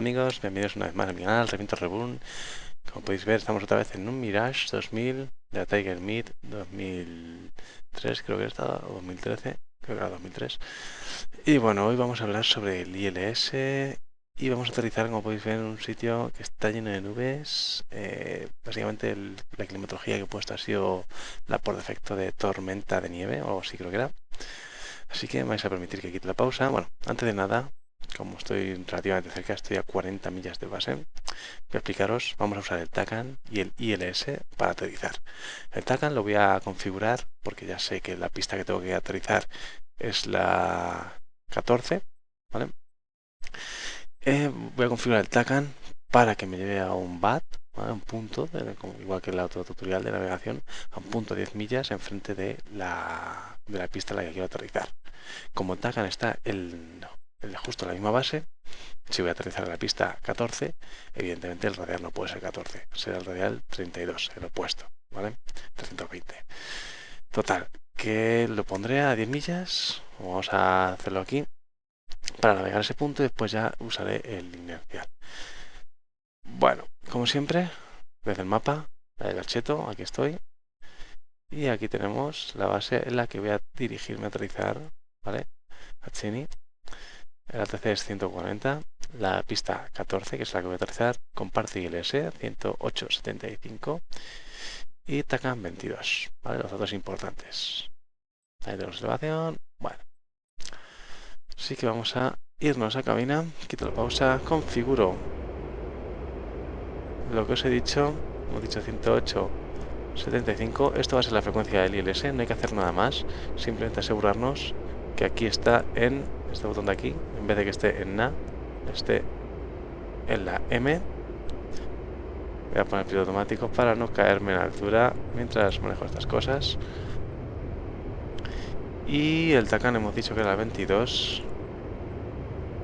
amigos? Bienvenidos una vez más a mi canal, Reviento Reborn. Como podéis ver, estamos otra vez en un Mirage 2000 de la Tiger Meet 2003, creo que estaba, o 2013, creo que era 2003. Y bueno, hoy vamos a hablar sobre el ILS y vamos a aterrizar, como podéis ver, en un sitio que está lleno de nubes. Básicamente la climatología que he puesto ha sido la por defecto de tormenta de nieve, o algo así creo que era. Así que me vais a permitir que quite la pausa. Bueno, antes de nada, como estoy relativamente cerca, estoy a 40 millas de base, voy a explicaros, vamos a usar el TACAN y el ILS para aterrizar. El TACAN lo voy a configurar porque ya sé que la pista que tengo que aterrizar es la 14, ¿vale? Voy a configurar el TACAN para que me lleve a un BAT, ¿vale? Un punto, igual que el otro tutorial de navegación, a un punto 10 millas enfrente de la pista en la que quiero aterrizar. Como el TACAN está justo en la misma base, si voy a aterrizar en la pista 14, evidentemente el radial no puede ser 14, será el radial 32, el opuesto, ¿vale? 320. Total, que lo pondré a 10 millas, vamos a hacerlo aquí, para navegar ese punto y después ya usaré el inercial. Bueno, como siempre, desde el mapa, la de Garcheto, aquí estoy, y aquí tenemos la base en la que voy a dirigirme a aterrizar, ¿vale? A Chini. El ATC es 140, la pista 14, que es la que voy a aterrizar, comparte ILS 108.75 y TACAN 22, ¿vale? Los datos importantes. Ahí tenemos elevación. Bueno, así que vamos a irnos a cabina, quito la pausa, configuro lo que os he dicho, hemos dicho 108.75, esto va a ser la frecuencia del ILS, no hay que hacer nada más, simplemente asegurarnos que aquí está en este botón de aquí, en vez de que esté en NA, esté en la M. Voy a poner piloto automático para no caerme en altura mientras manejo estas cosas. Y el TACAN hemos dicho que era el 22.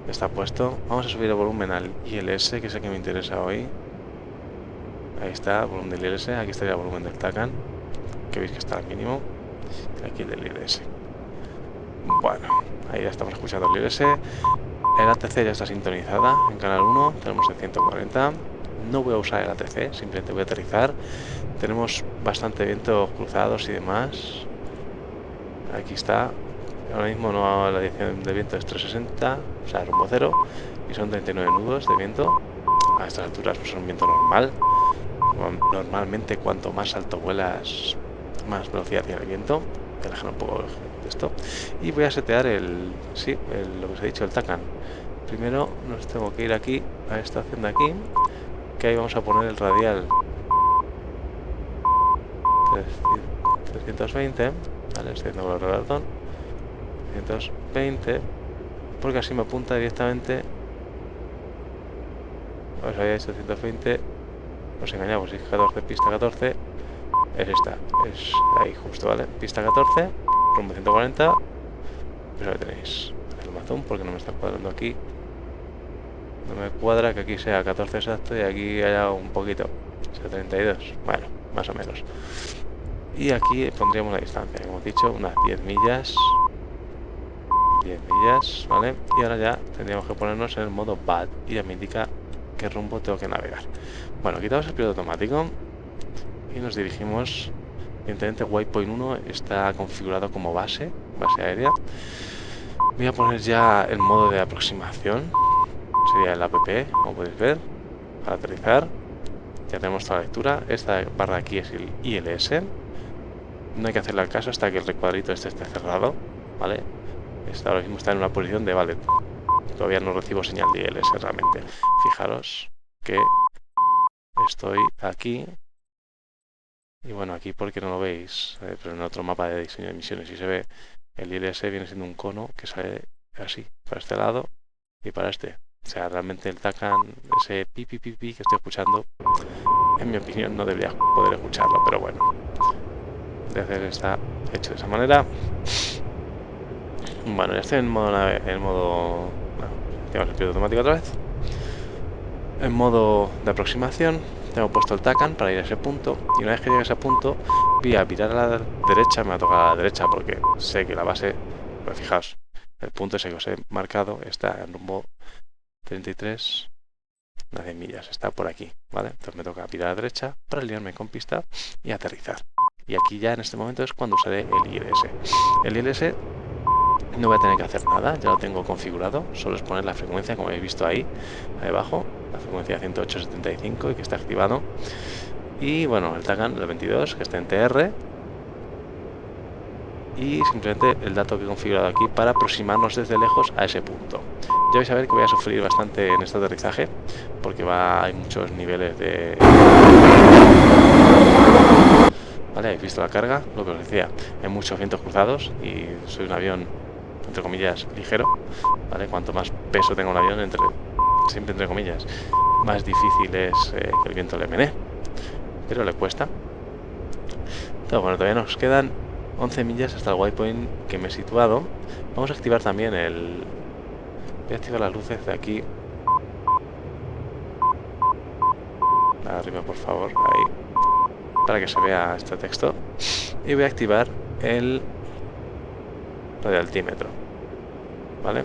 Está puesto. Vamos a subir el volumen al ILS, que es el que me interesa hoy. Ahí está, volumen del ILS. Aquí estaría el volumen del TACAN, que veis que está al mínimo. Aquí el del ILS. Bueno, ahí ya estamos escuchando el ILS. El ATC ya está sintonizada en canal 1. Tenemos el 140. No voy a usar el ATC, simplemente voy a aterrizar. Tenemos bastante vientos cruzados y demás. Aquí está. Ahora mismo no, la dirección de viento es 360, o sea, rumbo cero, y son 39 nudos de viento. A estas alturas pues, es un viento normal. Normalmente cuanto más alto vuelas, más velocidad tiene el viento. Voy a alejar un poco de esto. Y voy a setear lo que os he dicho, el TACAN. Primero nos tengo que ir aquí, a esta opción de aquí, que ahí vamos a poner el radial 320, ¿vale? Estoy haciendo el ratón. 320, porque así me apunta directamente. Os había hecho 120, os engañamos, es 14, pista 14, es esta, es ahí justo, ¿vale? Pista 14, rumbo 140, pues ahí tenéis el mazón, porque no me está cuadrando aquí. No me cuadra que aquí sea 14 exacto y aquí haya un poquito, sea 32, bueno, más o menos. Y aquí pondríamos la distancia, como hemos dicho, unas 10 millas. 10 millas, ¿vale? Y ahora ya tendríamos que ponernos en el modo BAD y ya me indica qué rumbo tengo que navegar. Bueno, quitamos el piloto automático y nos dirigimos. Evidentemente, Waypoint 1 está configurado como base aérea. Voy a poner ya el modo de aproximación, sería el APP, como podéis ver, para aterrizar. Ya tenemos toda la lectura. Esta barra aquí es el ILS. No hay que hacerle al caso hasta que el recuadrito esté cerrado, ¿vale? Ahora mismo está en una posición de vale. Todavía no recibo señal de ILS realmente. Fijaros que estoy aquí. Y bueno, aquí porque no lo veis, pero en otro mapa de diseño de misiones si se ve, el ILS viene siendo un cono que sale así, para este lado y para este. O sea, realmente el TACAN, ese pi pi pi pi que estoy escuchando, en mi opinión no debería poder escucharlo, pero bueno. De hacer está hecho de esa manera. Bueno, ya estoy bueno, tenemos el piloto automático otra vez. En modo de aproximación, tengo puesto el TACAN para ir a ese punto. Y una vez que llegue a ese punto, voy a virar a la derecha. Me va a tocar a la derecha porque sé que la base, pues fijaos, el punto ese que os he marcado está en rumbo 33. Unas 100 millas, está por aquí, ¿vale? Entonces me toca virar a la derecha para alinearme con pista y aterrizar. Y aquí ya en este momento es cuando usaré el ILS. El ILS no voy a tener que hacer nada, ya lo tengo configurado, solo es poner la frecuencia, como habéis visto ahí abajo, la frecuencia 108.75 y que está activado. Y bueno, el TACAN, el 22, que está en TR. Y simplemente el dato que he configurado aquí para aproximarnos desde lejos a ese punto. Ya vais a ver que voy a sufrir bastante en este aterrizaje, porque hay muchos niveles de... Vale, habéis visto la carga, lo que os decía, hay muchos vientos cruzados y soy un avión, entre comillas, ligero, ¿vale? Cuanto más peso tenga un avión, siempre entre comillas, más difícil es que el viento le menee, pero le cuesta. Entonces, bueno, todavía nos quedan 11 millas hasta el waypoint que me he situado. Vamos a activar también voy a activar las luces de aquí. Arriba, por favor, ahí, para que se vea este texto. Y voy a activar el radialtímetro, ¿vale?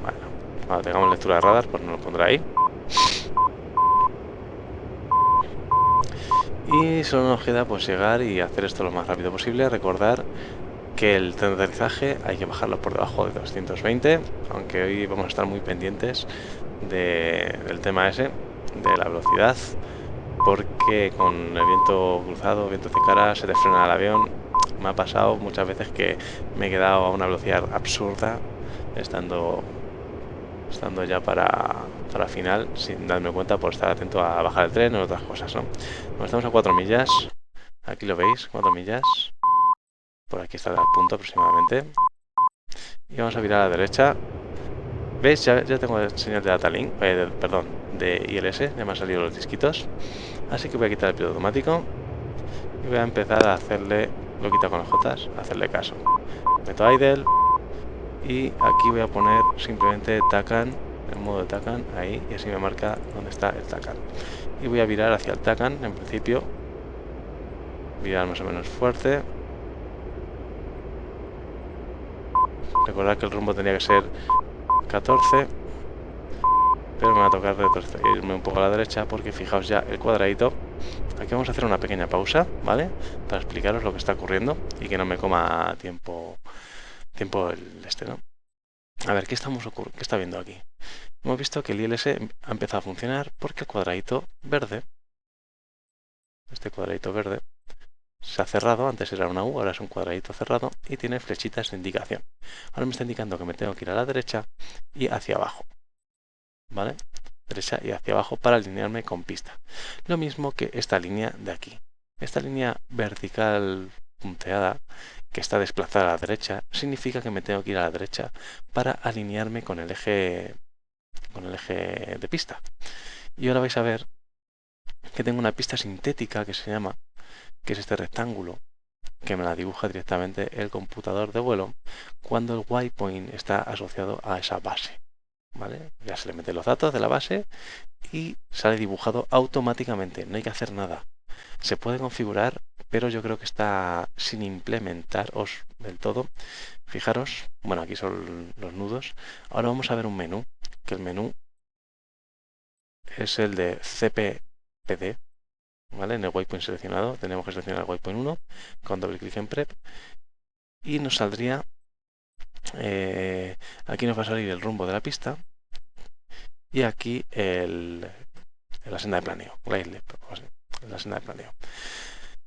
Bueno, cuando tengamos lectura de radar, pues nos lo pondrá ahí. Y solo nos queda pues llegar y hacer esto lo más rápido posible. Recordar que el tren de aterrizaje hay que bajarlo por debajo de 220, aunque hoy vamos a estar muy pendientes del tema ese, de la velocidad, porque con el viento cruzado, viento de cara, se te frena el avión. Me ha pasado muchas veces que me he quedado a una velocidad absurda estando ya para final, sin darme cuenta por estar atento a bajar el tren o otras cosas, ¿no? Bueno, estamos a 4 millas, aquí lo veis, 4 millas, por aquí está el punto aproximadamente, y vamos a virar a la derecha. ¿Veis? Ya tengo señal de Datalink, perdón, de ILS, ya me han salido los disquitos, así que voy a quitar el piloto automático y voy a empezar a hacerle, lo quito con las Jotas, a hacerle caso. Meto idle y aquí voy a poner simplemente TACAN, el modo de TACAN, ahí, y así me marca dónde está el TACAN. Y voy a virar hacia el TACAN, en principio, virar más o menos fuerte. Recordad que el rumbo tenía que ser 14, pero me va a tocar irme un poco a la derecha porque fijaos ya el cuadradito. Aquí vamos a hacer una pequeña pausa, ¿vale? Para explicaros lo que está ocurriendo y que no me coma tiempo el ¿no? A ver, ¿qué está viendo aquí? Hemos visto que el ILS ha empezado a funcionar porque el cuadradito verde, este cuadradito verde, se ha cerrado. Antes era una U, ahora es un cuadradito cerrado y tiene flechitas de indicación. Ahora me está indicando que me tengo que ir a la derecha y hacia abajo, ¿vale? Derecha y hacia abajo para alinearme con pista. Lo mismo que esta línea de aquí. Esta línea vertical punteada que está desplazada a la derecha significa que me tengo que ir a la derecha para alinearme con el eje de pista. Y ahora vais a ver que tengo una pista sintética que se llama, que es este rectángulo, que me la dibuja directamente el computador de vuelo cuando el waypoint está asociado a esa base. ¿Vale? Ya se le meten los datos de la base y sale dibujado automáticamente, no hay que hacer nada. Se puede configurar, pero yo creo que está sin implementaros del todo. Fijaros, bueno, aquí son los nudos. Ahora vamos a ver un menú, que el menú es el de CPPD, ¿vale? En el waypoint seleccionado tenemos que seleccionar el waypoint 1 con doble clic en prep y nos saldría, aquí nos va a salir el rumbo de la pista y aquí la senda de planeo, la senda de planeo.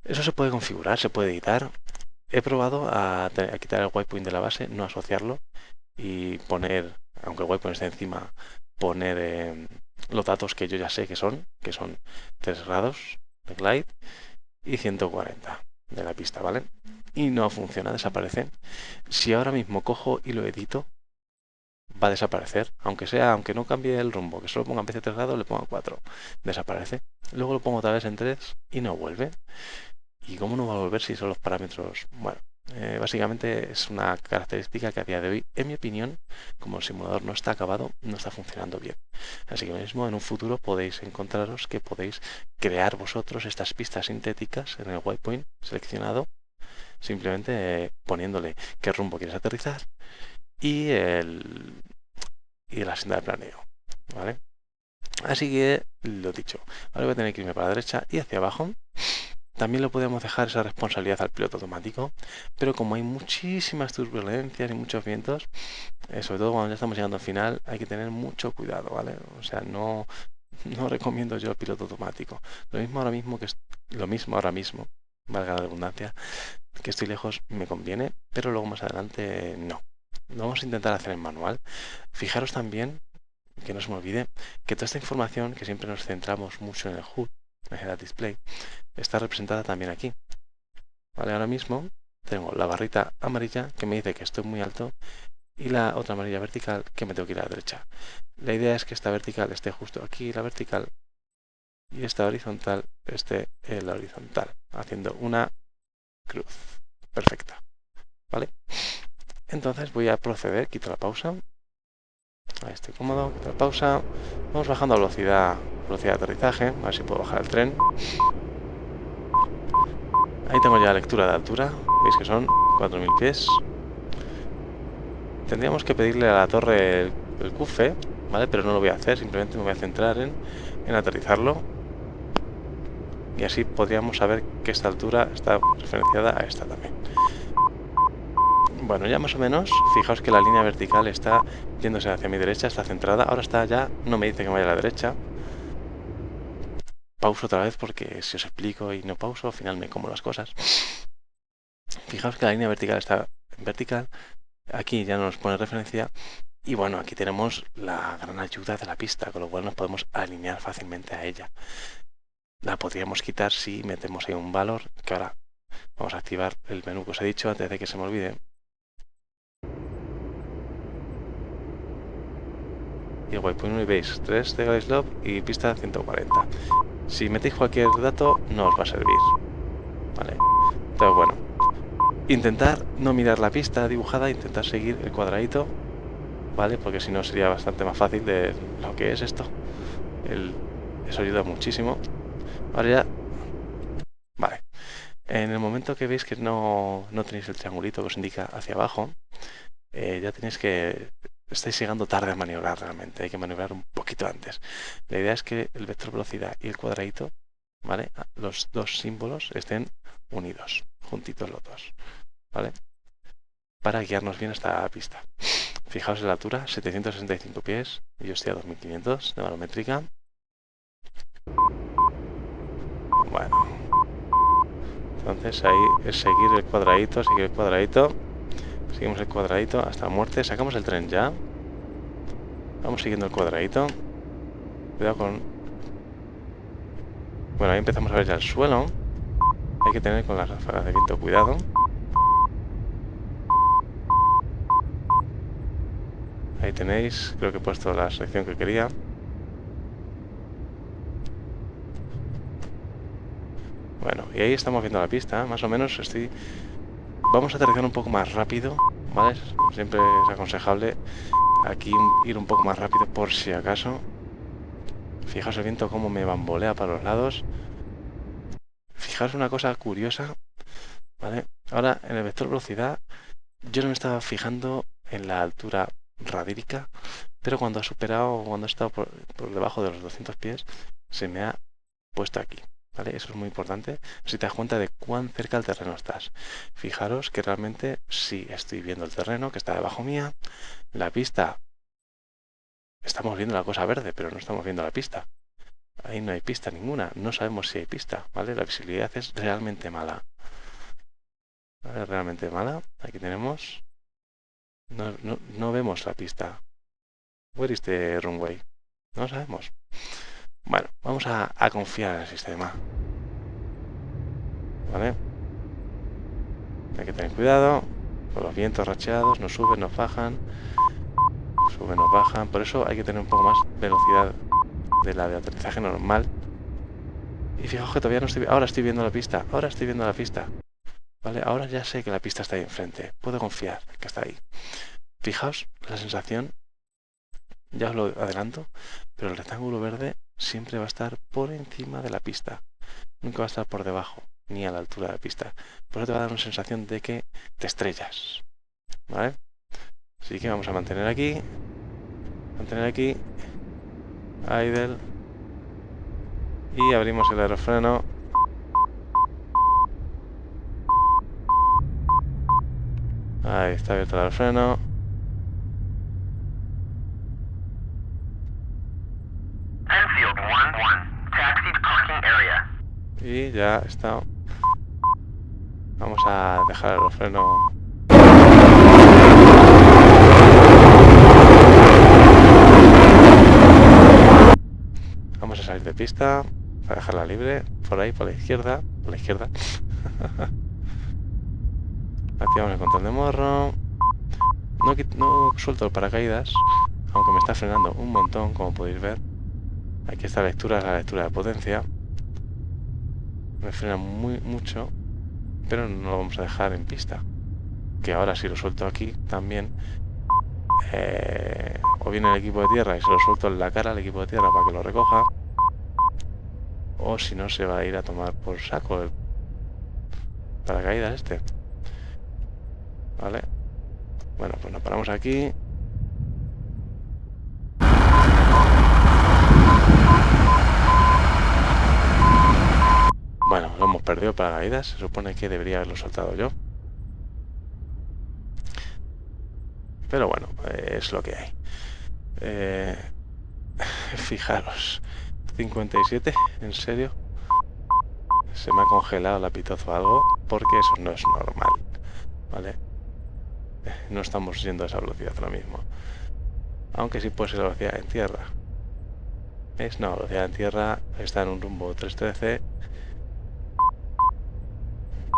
Eso se puede configurar, se puede editar. He probado a quitar el waypoint de la base, no asociarlo y poner, aunque el waypoint esté encima, poner los datos que yo ya sé que son 3 grados de glide y 140 de la pista, ¿vale? Y no funciona, desaparece. Si ahora mismo cojo y lo edito, va a desaparecer, aunque no cambie el rumbo, que solo ponga en vez de 3 grados, le ponga 4, desaparece. Luego lo pongo otra vez en 3 y no vuelve. ¿Y cómo no va a volver si son los parámetros? Bueno, básicamente es una característica que a día de hoy, en mi opinión, como el simulador no está acabado, no está funcionando bien. Así que mismo en un futuro podéis encontraros que podéis crear vosotros estas pistas sintéticas en el waypoint seleccionado, simplemente poniéndole qué rumbo quieres aterrizar y la senda de planeo, ¿vale? Así que, lo dicho, ahora voy a tener que irme para la derecha y hacia abajo. También lo podemos dejar esa responsabilidad al piloto automático, pero como hay muchísimas turbulencias y muchos vientos, sobre todo cuando ya estamos llegando al final, hay que tener mucho cuidado, ¿vale? O sea, no recomiendo yo el piloto automático. Lo mismo ahora mismo, valga la redundancia, que estoy lejos me conviene, pero luego más adelante no. Lo vamos a intentar hacer en manual. Fijaros también, que no se me olvide, que toda esta información que siempre nos centramos mucho en el HUD, en el Head-Up Display, está representada también aquí. ¿Vale? Ahora mismo tengo la barrita amarilla que me dice que estoy muy alto y la otra amarilla vertical que me tengo que ir a la derecha. La idea es que esta vertical esté justo aquí, la vertical, y esta horizontal esté en la horizontal, haciendo una cruz perfecta. ¿Vale? Entonces voy a proceder, quito la pausa. Ahí estoy cómodo, quito la pausa. Vamos bajando a velocidad de aterrizaje, a ver si puedo bajar el tren. Ahí tengo ya la lectura de altura, veis que son 4000 pies. Tendríamos que pedirle a la torre el QFE, ¿vale? Pero no lo voy a hacer, simplemente me voy a centrar en aterrizarlo. Y así podríamos saber que esta altura está referenciada a esta también. Bueno, ya más o menos, fijaos que la línea vertical está yéndose hacia mi derecha, está centrada. Ahora está ya, no me dice que me vaya a la derecha. Pauso otra vez porque si os explico y no pauso, al final me como las cosas. Fijaos que la línea vertical está vertical. Aquí ya nos pone referencia. Y bueno, aquí tenemos la gran ayuda de la pista, con lo cual nos podemos alinear fácilmente a ella. La podríamos quitar si metemos ahí un valor, que ahora vamos a activar el menú que os he dicho antes de que se me olvide. Y waypoint y veis 3 de glide slope y pista 140. Si metéis cualquier dato no os va a servir. Vale. Entonces bueno, intentar no mirar la pista dibujada, intentar seguir el cuadradito, ¿vale? Porque si no sería bastante más fácil de lo que es esto. Eso ayuda muchísimo. Ahora ya... Vale. En el momento que veis que no tenéis el triangulito que os indica hacia abajo, ya tenéis que... Estáis llegando tarde a maniobrar realmente, hay que maniobrar un poquito antes. La idea es que el vector velocidad y el cuadradito, ¿vale? Los dos símbolos estén unidos, juntitos los dos, ¿vale? Para guiarnos bien hasta la pista. Fijaos en la altura, 765 pies, y yo estoy a 2500 de barométrica. Bueno, entonces ahí es seguir el cuadradito, seguimos el cuadradito hasta la muerte, sacamos el tren ya. Vamos siguiendo el cuadradito. Cuidado con... Bueno, ahí empezamos a ver ya el suelo. Hay que tener con las ráfagas de viento cuidado. Ahí tenéis, creo que he puesto la selección que quería. Bueno, y ahí estamos viendo la pista, más o menos estoy... Vamos a aterrizar un poco más rápido, ¿vale? Siempre es aconsejable aquí ir un poco más rápido por si acaso. Fijaos el viento cómo me bambolea para los lados. Fijaos una cosa curiosa, ¿vale? Ahora en el vector velocidad yo no me estaba fijando en la altura radírica, pero cuando ha estado por debajo de los 200 pies, se me ha puesto aquí, ¿vale? Eso es muy importante, si te das cuenta de cuán cerca del terreno estás. Fijaros que realmente sí estoy viendo el terreno que está debajo mía, la pista, estamos viendo la cosa verde, pero no estamos viendo la pista. Ahí no hay pista ninguna, no sabemos si hay pista, ¿vale? La visibilidad es realmente mala. ¿Vale? Realmente mala. Aquí tenemos... No vemos la pista. Where is the runway? No lo sabemos. Bueno, vamos a confiar en el sistema. ¿Vale? Hay que tener cuidado con los vientos racheados, nos suben, nos bajan. Suben, nos bajan. Por eso hay que tener un poco más velocidad de la de aterrizaje normal. Y fijaos que todavía no estoy... Ahora estoy viendo la pista. Ahora estoy viendo la pista. ¿Vale? Ahora ya sé que la pista está ahí enfrente. Puedo confiar que está ahí. Fijaos la sensación, ya os lo adelanto, pero el rectángulo verde siempre va a estar por encima de la pista. Nunca va a estar por debajo, ni a la altura de la pista. Por eso te va a dar una sensación de que te estrellas. ¿Vale? Así que vamos a mantener aquí. Idle. Y abrimos el aerofreno. Ahí está abierto el aerofreno. Enfield 1-1. Taxi to parking area. Y ya está. Vamos a dejar el aerofreno. Vamos a salir de pista. Para dejarla libre. Por ahí, por la izquierda. Por la izquierda. Activamos el control de morro. No suelto el paracaídas. Aunque me está frenando un montón, como podéis ver. Aquí esta lectura es la lectura de potencia. Me frena mucho. Pero no lo vamos a dejar en pista. Que ahora si lo suelto aquí también. O viene el equipo de tierra y se lo suelto en la cara al equipo de tierra para que lo recoja. O si no se va a ir a tomar por saco el paracaídas este. Vale. Bueno, pues nos paramos aquí. Bueno, lo hemos perdido el paracaídas. Se supone que debería haberlo soltado yo. Pero bueno, es lo que hay. Fijaros. 57, ¿en serio? Se me ha congelado la pitoz o algo. Porque eso no es normal. ¿Vale? No estamos yendo a esa velocidad ahora mismo. Aunque sí puede ser la velocidad en tierra. ¿Veis? No, la velocidad en tierra está en un rumbo 313.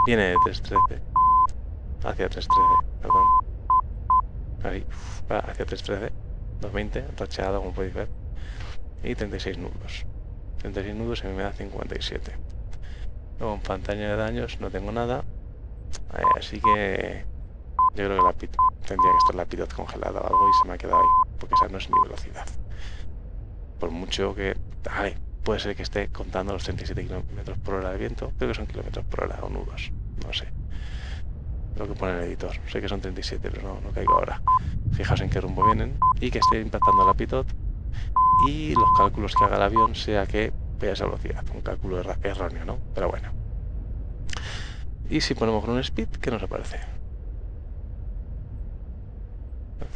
Viene de 313. Hacia 313, perdón. Ahí, va hacia 313. 220, racheado como podéis ver. Y 36 nudos. 36 nudos y me da 57. Luego en pantalla de daños no tengo nada. Así que yo creo que tendría que estar la pitoz congelada o algo y se me ha quedado ahí. Porque esa no es mi velocidad. Por mucho que... puede ser que esté contando los 37 km por hora de viento. Creo que son kilómetros por hora o nudos. No sé. Lo que pone el editor. Sé que son 37, pero no caigo ahora. Fijaos en qué rumbo vienen y que esté impactando la pitoz. Y los cálculos que haga el avión sea que vea esa velocidad. Un cálculo erróneo, ¿no? Pero bueno. Y si ponemos con un speed, ¿qué nos aparece?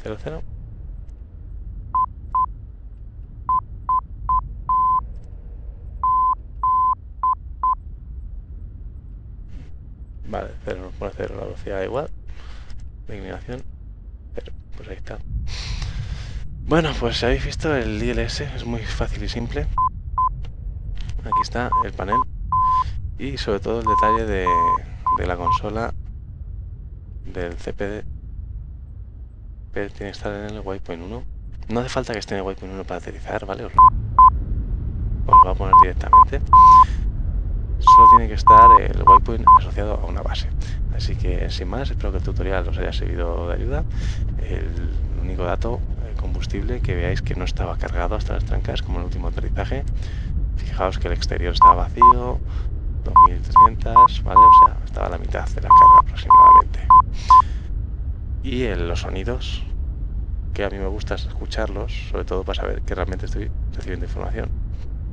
0,0. Vale, 0 nos pone 0, la velocidad igual. La inclinación 0. Pues ahí está. Bueno, pues si habéis visto el ILS, es muy fácil y simple. Aquí está el panel. Y sobre todo el detalle de la consola del CPD. Tiene que estar en el waypoint 1. No hace falta que esté en el waypoint 1 para aterrizar, ¿vale? Os lo voy a poner directamente. Solo tiene que estar el waypoint asociado a una base. Así que sin más, espero que el tutorial os haya servido de ayuda. El único dato, el combustible, que veáis que no estaba cargado hasta las trancas como en el último aterrizaje. Fijaos que el exterior estaba vacío, 2300, ¿vale? O sea, estaba a la mitad de la carga aproximadamente. Y los sonidos, que a mí me gusta escucharlos, sobre todo para saber que realmente estoy recibiendo información.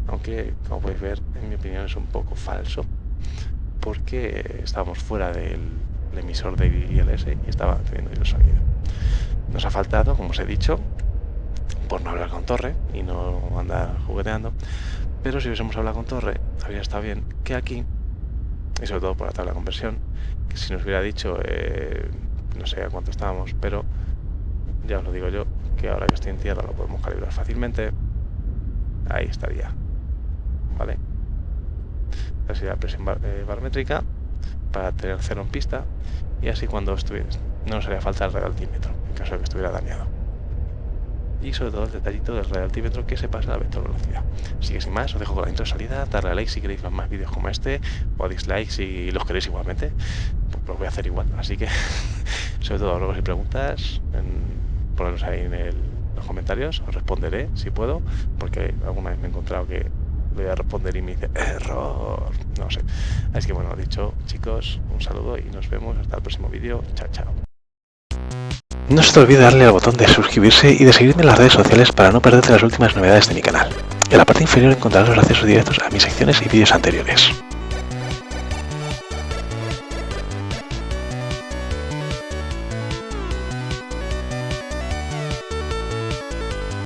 Aunque, como podéis ver, en mi opinión es un poco falso, porque estábamos fuera del emisor de ILS y estaba teniendo el sonido. Nos ha faltado, como os he dicho, por no hablar con Torre y no andar jugueteando, pero si hubiésemos hablado con Torre, habría estado bien que aquí, y sobre todo por la tabla de conversión, que si nos hubiera dicho, no sé a cuánto estábamos, pero ya os lo digo yo, que ahora que estoy en tierra lo podemos calibrar fácilmente. Ahí estaría, ¿vale? Esta sería la presión barométrica para tener 0 en pista, y así cuando no nos haría falta el radioaltímetro en caso de que estuviera dañado. Y sobre todo el detallito del radioaltímetro que se pasa a la vector velocidad. Así que sin más, os dejo con la intro de salida. Darle a like si queréis más vídeos como este, o a dislike si los queréis igualmente, pues lo voy a hacer igual. Así que sobre todo luego si preguntas, ponedlos ahí en los comentarios, os responderé si puedo, porque alguna vez me he encontrado que le voy a responder y me dice error, no sé. Así que bueno, dicho, chicos, un saludo y nos vemos hasta el próximo vídeo. Chao, chao. No se te olvide darle al botón de suscribirse y de seguirme en las redes sociales para no perderte las últimas novedades de mi canal. En la parte inferior encontrarás los accesos directos a mis secciones y vídeos anteriores.